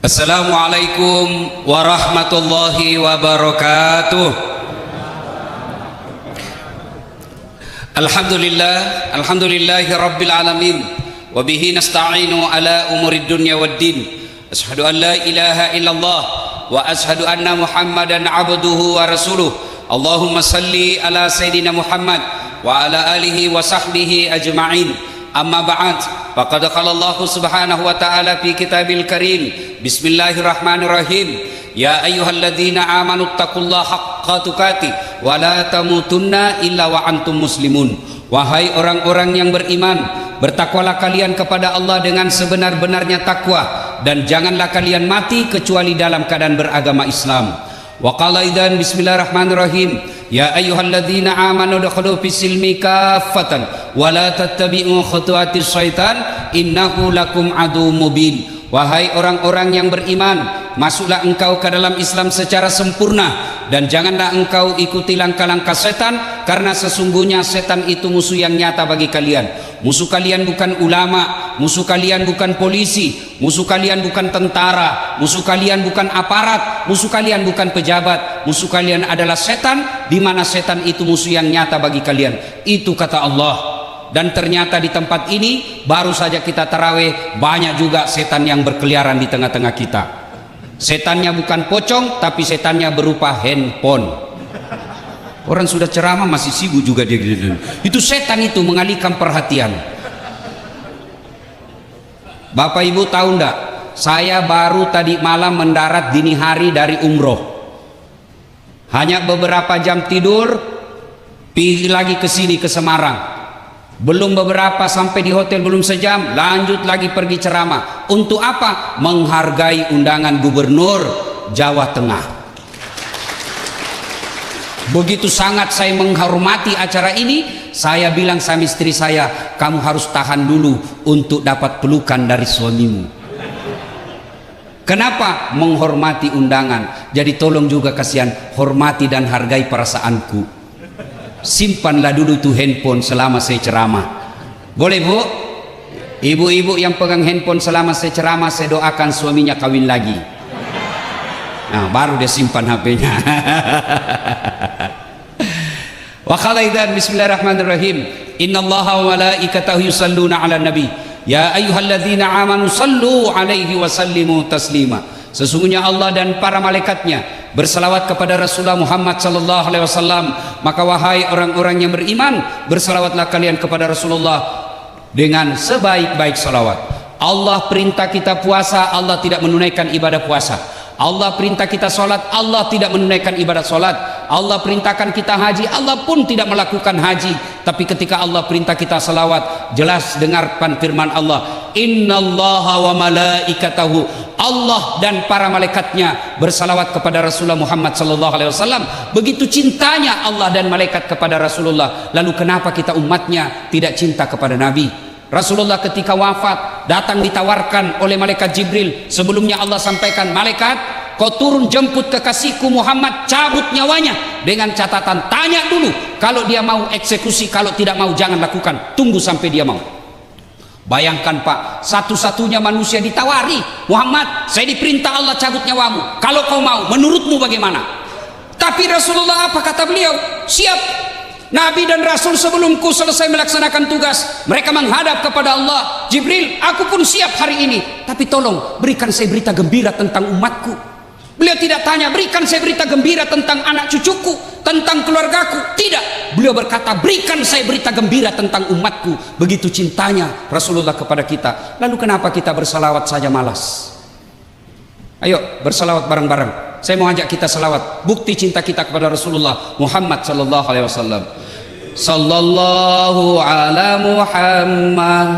Assalamualaikum warahmatullahi wabarakatuh. Alhamdulillahi rabbil alamin. Wabihi nasta'inu ala umurid dunya waddin. Ashhadu an la ilaha illallah wa ashhadu anna muhammadan abduhu wa rasuluh. Allahumma salli ala sayyidina Muhammad wa ala alihi wa sahbihi ajma'in. Amma ba'd, faqad qala Allah subhanahu wa ta'ala fi kitabil karim. Bismillahirrahmanirrahim. Ya ayyuhalladzina amanu taqullaha haqqa tuqatih wa la tamutunna illa wa antum muslimun. Wahai orang-orang yang beriman, bertakwalah kalian kepada Allah dengan sebenar-benarnya takwa, dan janganlah kalian mati kecuali dalam keadaan beragama Islam. Wa qala idzan bismillahirrahmanirrahim. Ya ayyuhalladzina amanu udkhulu fis-silmi kaffatan wa la tattabi'u khutuwatis syaitan innahu lakum aduwwum mubin. Wahai orang-orang yang beriman, masuklah engkau ke dalam Islam secara sempurna, dan janganlah engkau ikuti langkah-langkah setan, karena sesungguhnya setan itu musuh yang nyata bagi kalian. Musuh kalian bukan ulama, musuh kalian bukan polisi, musuh kalian bukan tentara, musuh kalian bukan aparat, musuh kalian bukan pejabat. Musuh kalian adalah setan, di mana setan itu musuh yang nyata bagi kalian. Itu kata Allah. Dan ternyata di tempat ini baru saja kita tarawih, banyak juga setan yang berkeliaran di tengah-tengah kita. Setannya bukan pocong, tapi setannya berupa handphone. Orang sudah ceramah masih sibuk juga dia gitu. Itu setan itu mengalihkan perhatian. Bapak Ibu tahu enggak, saya baru tadi malam mendarat dini hari dari umroh. Hanya beberapa jam tidur, pergi lagi ke sini ke Semarang. Belum beberapa sampai di hotel, belum sejam lanjut lagi pergi ceramah. Untuk apa? Menghargai undangan Gubernur Jawa Tengah. Begitu sangat saya menghormati acara ini, saya bilang sama istri saya, kamu harus tahan dulu untuk dapat pelukan dari suamimu. Kenapa? Menghormati undangan. Jadi tolong juga kasihan, hormati dan hargai perasaanku. Simpanlah dulu tuh handphone selama saya ceramah. Boleh Bu? Ibu-ibu yang pegang handphone selama saya ceramah, saya doakan suaminya kawin lagi. Nah, baru dia simpan HP-nya. Wa qala idzan bismillahirrahmanirrahim. Innallaha wa malaikatahu yusalluna 'alan nabi. Ya ayyuhalladzina amanu sallu 'alaihi wa sallimu taslima. Sesungguhnya Allah dan para malaikatnya bersalawat kepada Rasulullah Muhammad sallallahu alaihi wasallam. Maka wahai orang-orang yang beriman, bersalawatlah kalian kepada Rasulullah dengan sebaik-baik salawat. Allah perintah kita puasa, Allah tidak menunaikan ibadah puasa. Allah perintah kita sholat, Allah tidak menunaikan ibadah sholat. Allah perintahkan kita haji, Allah pun tidak melakukan haji. Tapi ketika Allah perintah kita salawat, jelas dengarkan firman Allah, innallaha wa malaikatahu, Allah dan para malaikatnya bersalawat kepada Rasulullah Muhammad sallallahu alaihi wasallam. Begitu cintanya Allah dan malaikat kepada Rasulullah. Lalu kenapa kita umatnya tidak cinta kepada Nabi? Rasulullah ketika wafat datang ditawarkan oleh malaikat Jibril. Sebelumnya Allah sampaikan, malaikat, kau turun jemput kekasihku Muhammad, cabut nyawanya, dengan catatan tanya dulu, kalau dia mau eksekusi, kalau tidak mau jangan lakukan, tunggu sampai dia mau. Bayangkan Pak, satu-satunya manusia ditawari, Muhammad, saya diperintah Allah cabut nyawamu, kalau kau mau, menurutmu bagaimana? Tapi Rasulullah apa kata beliau? Siap. Nabi dan Rasul sebelumku selesai melaksanakan tugas, mereka menghadap kepada Allah. Jibril, aku pun siap hari ini, tapi tolong berikan saya berita gembira tentang umatku. Beliau tidak tanya, berikan saya berita gembira tentang anak cucuku, tentang keluargaku. Tidak, beliau berkata, berikan saya berita gembira tentang umatku. Begitu cintanya Rasulullah kepada kita. Lalu kenapa kita bersalawat saja malas? Ayo bersalawat bareng-bareng. Saya mau ajak kita salawat, bukti cinta kita kepada Rasulullah Muhammad sallallahu alaihi wasallam. Sallallahu ala Muhammad,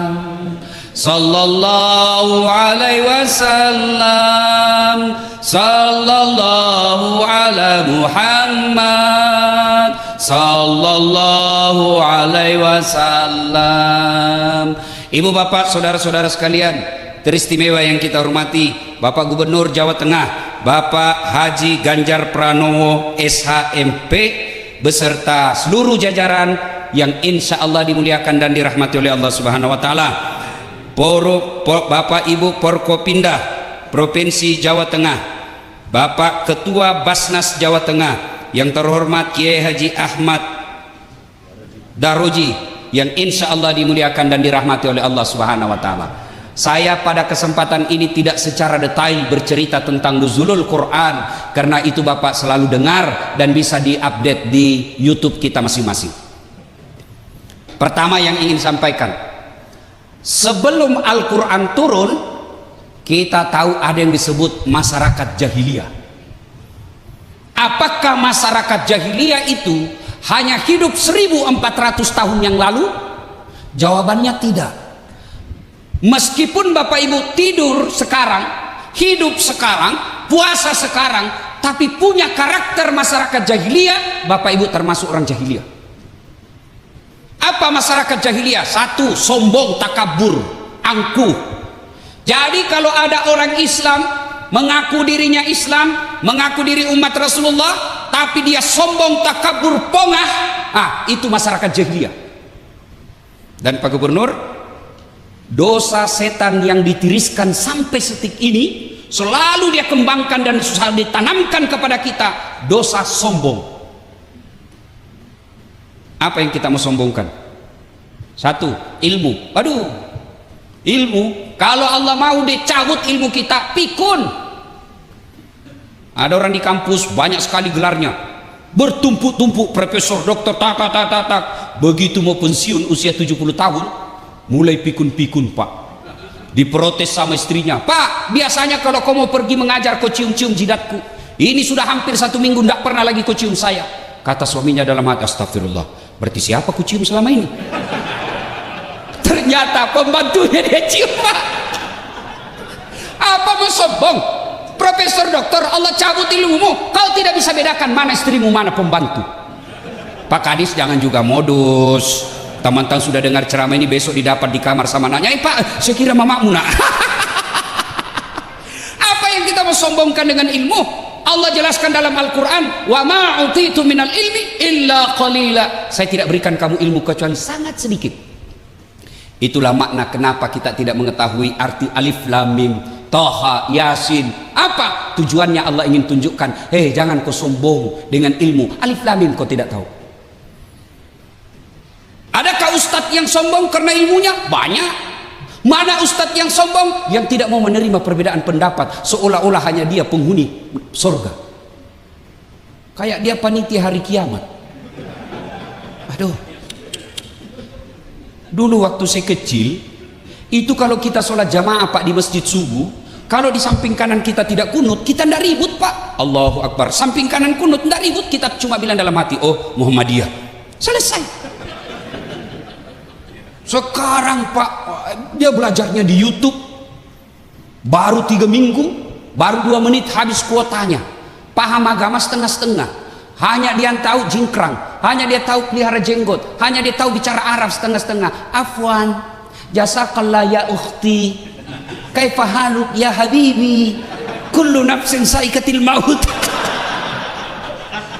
sallallahu alaihi wasallam, sallallahu ala Muhammad, sallallahu alaihi wasallam. Ibu bapak saudara-saudara sekalian teristimewa yang kita hormati, Bapak Gubernur Jawa Tengah Bapak Haji Ganjar Pranowo SHMP beserta seluruh jajaran yang insya Allah dimuliakan dan dirahmati oleh Allah Subhanahu wa Ta'ala. Bapak Ibu Porkopindah Provinsi Jawa Tengah, Bapak Ketua Basnas Jawa Tengah yang terhormat Kiai Haji Ahmad Daroji, yang insya Allah dimuliakan dan dirahmati oleh Allah Subhanahu wa Ta'ala. Saya pada kesempatan ini tidak secara detail bercerita tentang nuzulul Quran, karena itu Bapak selalu dengar dan bisa diupdate di YouTube kita masing-masing. Pertama yang ingin sampaikan, sebelum Al-Quran turun, kita tahu ada yang disebut masyarakat jahiliyah. Apakah masyarakat jahiliyah itu hanya hidup 1400 tahun yang lalu? Jawabannya tidak. Meskipun Bapak Ibu tidur sekarang, hidup sekarang, puasa sekarang, tapi punya karakter masyarakat jahiliyah, Bapak Ibu termasuk orang jahiliyah. Apa masyarakat jahiliyah? Satu, sombong, takabur, angkuh. Jadi kalau ada orang Islam mengaku dirinya Islam, mengaku diri umat Rasulullah, tapi dia sombong, takabur, pongah, itu masyarakat jahiliyah. Dan Pak Gubernur, dosa setan yang ditiriskan sampai detik ini selalu dia kembangkan dan selalu ditanamkan kepada kita, dosa sombong. Apa yang kita mau sombongkan? Satu, ilmu. Aduh, ilmu, kalau Allah mau dicabut ilmu kita, pikun. Ada orang di kampus banyak sekali gelarnya, bertumpuk-tumpuk, profesor, dokter, tak. Begitu mau pensiun usia 70 tahun, mulai pikun-pikun Pak. Diprotes sama istrinya, Pak, biasanya kalau kau mau pergi mengajar kau cium-cium jidatku, ini sudah hampir 1 minggu tidak pernah lagi kau cium saya. Kata suaminya dalam hati, astagfirullah, berarti siapa kau cium selama ini? Ternyata pembantunya dia cium Pak. Apa mau sombong? Profesor doktor, Allah cabut ilmumu, kau tidak bisa bedakan mana istrimu mana pembantu. Pak Kadis jangan juga modus. Teman-teman sudah dengar ceramah ini, besok didapat di kamar sama anaknya, Pak, saya kira mamamu nak. Apa yang kita mau sombongkan dengan ilmu? Allah jelaskan dalam Al-Quran, wa ma utitu minal ilmi illa qalila. Saya tidak berikan kamu ilmu kecuali sangat sedikit. Itulah makna kenapa kita tidak mengetahui arti alif lam mim, Toha, Yasin. Apa tujuannya? Allah ingin tunjukkan, jangan kau sombong dengan ilmu. Alif lam mim kau tidak tahu. Adakah ustadz yang sombong karena ilmunya? Banyak. Mana ustadz yang sombong yang tidak mau menerima perbedaan pendapat, seolah-olah hanya dia penghuni surga, kayak dia panitia hari kiamat. Aduh, dulu waktu saya kecil itu kalau kita sholat jamaah Pak di masjid subuh, kalau di samping kanan kita tidak kunut, kita tidak ribut Pak. Allahu Akbar, samping kanan kunut, tidak ribut, kita cuma bilang dalam hati, oh Muhammadiyah, selesai. Sekarang Pak, dia belajarnya di YouTube, baru 3 minggu, baru 2 menit habis kuotanya, paham agama setengah-setengah, hanya dia tahu jingkrang, hanya dia tahu pelihara jenggot, hanya dia tahu bicara Arab setengah-setengah. Afwan, jazakallah ya ukhti, kaifa haluk ya habibi, kullu nafsin saikatil maut.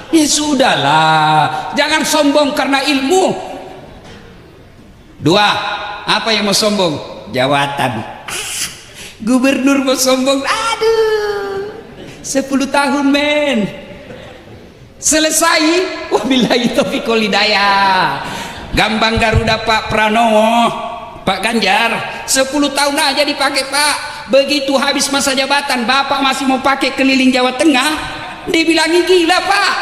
Ya sudahlah, jangan sombong karena ilmu. 2, apa yang mau sombong? Jawatan. Gubernur mau sombong, aduh, 10 tahun men, selesai. Wabillahi taufiq wal hidayah. Gambang Garuda Pak Pranowo, Pak Ganjar, 10 tahun aja dipakai Pak. Begitu habis masa jabatan, Bapak masih mau pakai keliling Jawa Tengah, dibilangi gila Pak.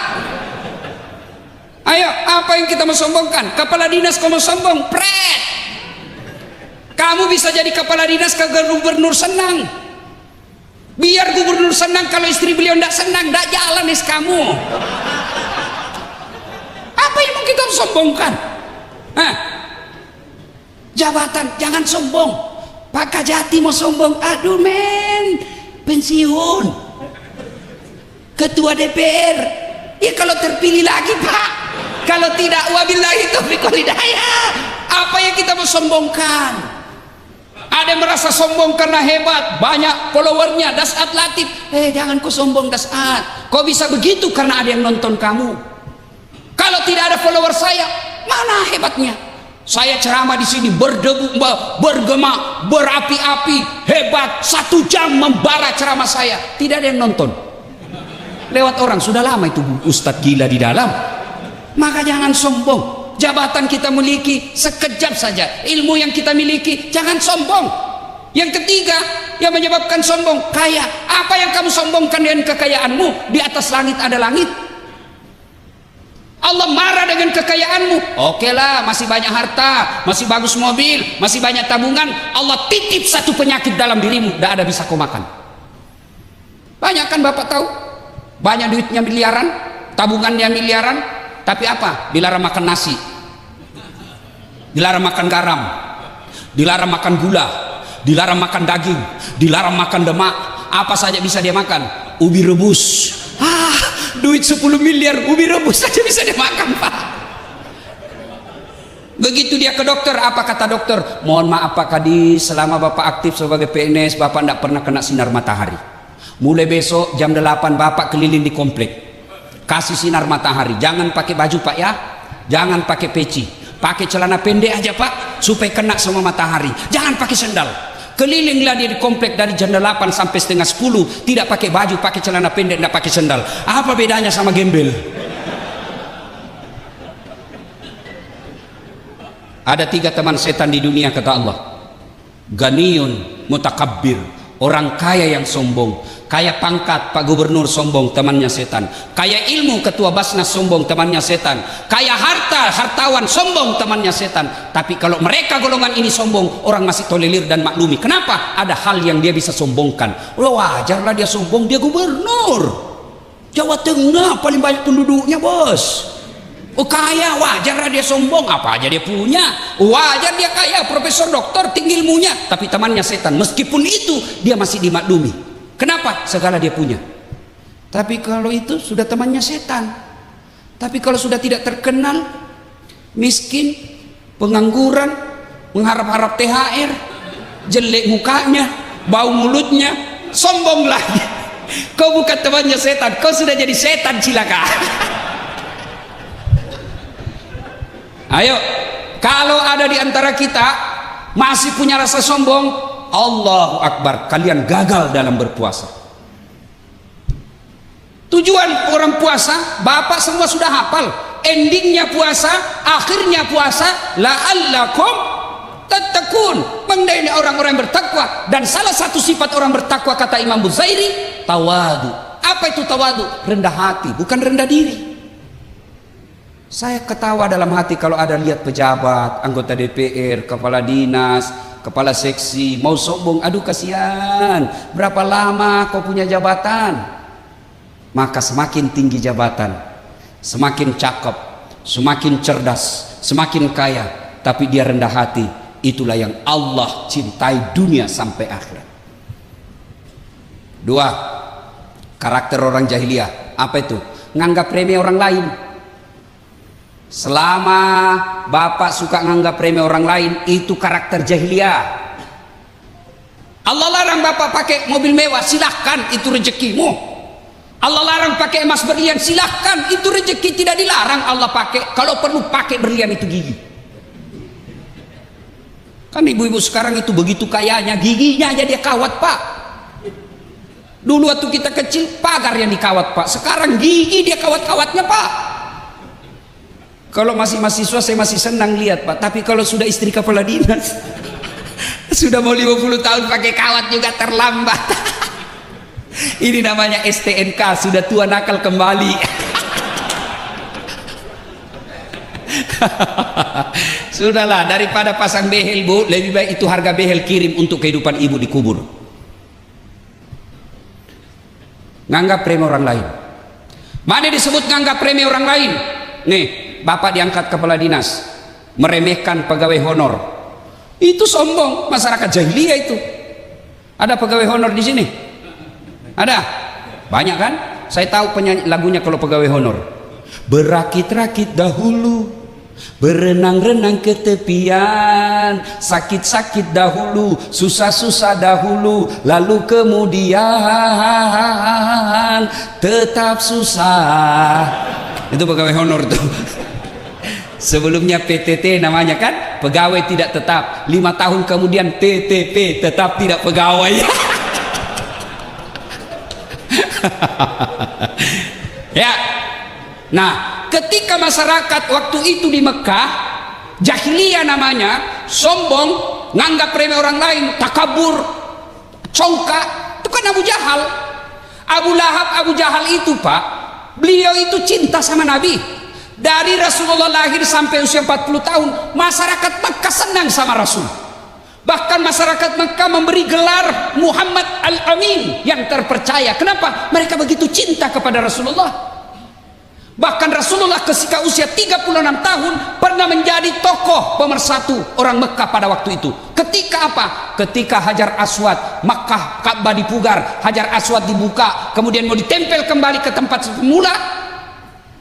Ayo, apa yang kita mau sombongkan? Kepala dinas kamu sombong, pret. Kamu bisa jadi kepala dinas ke gubernur senang. Biar gubernur senang, kalau istri beliau tidak senang, tidak jalan nih kamu. Apa yang mau kita sombongkan? Jabatan, jangan sombong. Pak Kajati mau sombong, aduh men, pensiun. Ketua DPR, ya kalau terpilih lagi Pak. Kalau tidak, wabillahi taufiq wal hidayah. Apa yang kita mau sombongkan? Ada yang merasa sombong karena hebat, banyak followernya, Dasat Latif. Jangan kau sombong Dasat. Kau bisa begitu karena ada yang nonton kamu. Kalau tidak ada follower saya, mana hebatnya? Saya ceramah di sini berdebu, bergema, berapi-api, hebat. 1 jam membara ceramah saya. Tidak ada yang nonton. Lewat orang, sudah lama itu Ustadz gila di dalam. Maka jangan sombong. Jabatan kita miliki sekejap saja. Ilmu yang kita miliki, jangan sombong. Yang ketiga, yang menyebabkan sombong, kaya. Apa yang kamu sombongkan dengan kekayaanmu? Di atas langit ada langit. Allah marah dengan kekayaanmu. Oke lah, masih banyak harta, masih bagus mobil, masih banyak tabungan. Allah titip satu penyakit dalam dirimu, tidak ada bisa kau makan. Banyak kan Bapak tahu? Banyak duitnya miliaran, tabungannya miliaran, tapi apa? Dilarang makan nasi, dilarang makan garam, dilarang makan gula, dilarang makan daging, dilarang makan demak. Apa saja bisa dia makan? Ubi rebus. Duit 10 miliar ubi rebus saja bisa dimakan, Pak. Begitu dia ke dokter, apa kata dokter? Mohon maaf Pak Kadis, selama Bapak aktif sebagai PNS, Bapak tidak pernah kena sinar matahari. Mulai besok jam 8 Bapak keliling di komplek, kasih sinar matahari. Jangan pakai baju Pak ya, jangan pakai peci, pakai celana pendek aja Pak, supaya kena sama matahari. Jangan pakai sendal. Kelilinglah dia di komplek dari jam 8 sampai setengah 10, tidak pakai baju, pakai celana pendek, tidak pakai sendal. Apa bedanya sama gembel? Ada 3 teman setan di dunia kata Allah. Ganiyun mutakabbir, orang kaya yang sombong. Kaya pangkat Pak Gubernur sombong, temannya setan. Kaya ilmu Ketua Basnas sombong, temannya setan. Kaya harta, hartawan sombong, temannya setan. Tapi kalau mereka golongan ini sombong, orang masih tolerir dan maklumi. Kenapa? Ada hal yang dia bisa sombongkan. Wajarlah dia sombong, dia gubernur Jawa Tengah, paling banyak penduduknya bos. Oh kaya, wajarlah dia sombong. Apa aja dia punya, wajar dia kaya, profesor doktor, tinggi ilmunya. Tapi temannya setan, meskipun itu dia masih dimaklumi. Kenapa? Segala dia punya. Tapi kalau itu sudah temannya setan. Tapi kalau sudah tidak terkenal, miskin, pengangguran, mengharap-harap THR, jelek mukanya, bau mulutnya, sombong lagi. Kau bukan temannya setan, kau sudah jadi setan, silakan. Ayo, kalau ada di antara kita masih punya rasa sombong, Allahu Akbar, kalian gagal dalam berpuasa. Tujuan orang puasa, Bapak semua sudah hafal. Endingnya puasa, akhirnya puasa, la'allakum tattaqun, mengenai orang-orang yang bertakwa. Dan salah satu sifat orang bertakwa kata Imam Buzairi, tawadu. Apa itu tawadu? Rendah hati, bukan rendah diri. Saya ketawa dalam hati kalau ada lihat pejabat, anggota DPR, kepala dinas, kepala seksi mau sombong. Aduh kasihan, berapa lama kau punya jabatan? Maka semakin tinggi jabatan, semakin cakep, semakin cerdas, semakin kaya, tapi dia rendah hati. Itulah yang Allah cintai dunia sampai akhirat. 2, karakter orang jahiliyah. Apa itu? Nganggap remeh orang lain. Selama Bapak suka nganggap remeh orang lain, itu karakter jahiliyah. Allah larang Bapak pakai mobil mewah, silahkan, itu rezekimu. Allah larang pakai emas berlian, silahkan, itu rezeki, tidak dilarang Allah pakai. Kalau perlu pakai berlian itu gigi. Kan ibu-ibu sekarang itu begitu kayanya, giginya aja dia kawat Pak. Dulu waktu kita kecil pagar yang dikawat Pak, sekarang gigi dia kawat-kawatnya Pak. Kalau masih mahasiswa saya masih senang lihat Pak, tapi kalau sudah istri kepala dinas sudah mau 50 tahun pakai kawat juga terlambat. Ini namanya STNK, sudah tua nakal kembali. Sudahlah, daripada pasang behel Bu, lebih baik itu harga behel kirim untuk kehidupan ibu di kubur. Nganggap remeh orang lain. Mana disebut nganggap remeh orang lain? Nih, Bapak diangkat kepala dinas, meremehkan pegawai honor. Itu sombong, masyarakat jahiliyah itu. Ada pegawai honor di sini? Ada? Banyak kan? Saya tahu penyanyi lagunya kalau pegawai honor. Berakit-rakit dahulu, berenang-renang ke tepian, sakit-sakit dahulu, susah-susah dahulu, lalu kemudian tetap susah. Itu pegawai honor tuh. Sebelumnya PTT namanya kan, pegawai tidak tetap. 5 tahun kemudian TTP, tetap tidak pegawai. Ya. Nah, ketika masyarakat waktu itu di Mekah, jahiliyah namanya, sombong, nganggap remeh orang lain, takabur, congkak, itu kan Abu Jahal. Abu Lahab, Abu Jahal itu Pak, beliau itu cinta sama Nabi. Dari Rasulullah lahir sampai usia 40 tahun, masyarakat Mekah senang sama Rasul. Bahkan masyarakat Mekah memberi gelar Muhammad Al-Amin, yang terpercaya. Kenapa? Mereka begitu cinta kepada Rasulullah. Bahkan Rasulullah ketika usia 36 tahun pernah menjadi tokoh pemersatu orang Mekah pada waktu itu. Ketika apa? Ketika Hajar Aswad, Makkah Ka'bah dipugar, Hajar Aswad dibuka, kemudian mau ditempel kembali ke tempat semula.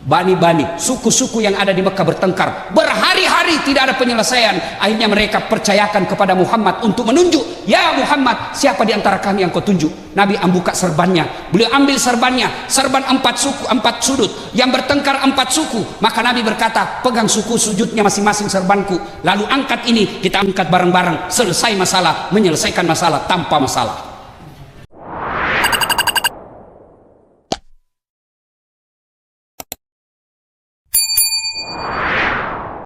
Bani-bani, suku-suku yang ada di Mekah bertengkar berhari-hari, tidak ada penyelesaian. Akhirnya mereka percayakan kepada Muhammad untuk menunjuk, ya Muhammad, siapa di antara kami yang kau tunjuk? Nabi membuka serbannya, beliau ambil serbannya, serban 4 suku, 4 sudut, yang bertengkar 4 suku. Maka Nabi berkata, pegang suku sujudnya masing-masing serbanku, lalu angkat ini, kita angkat bareng-bareng, selesai masalah, menyelesaikan masalah tanpa masalah.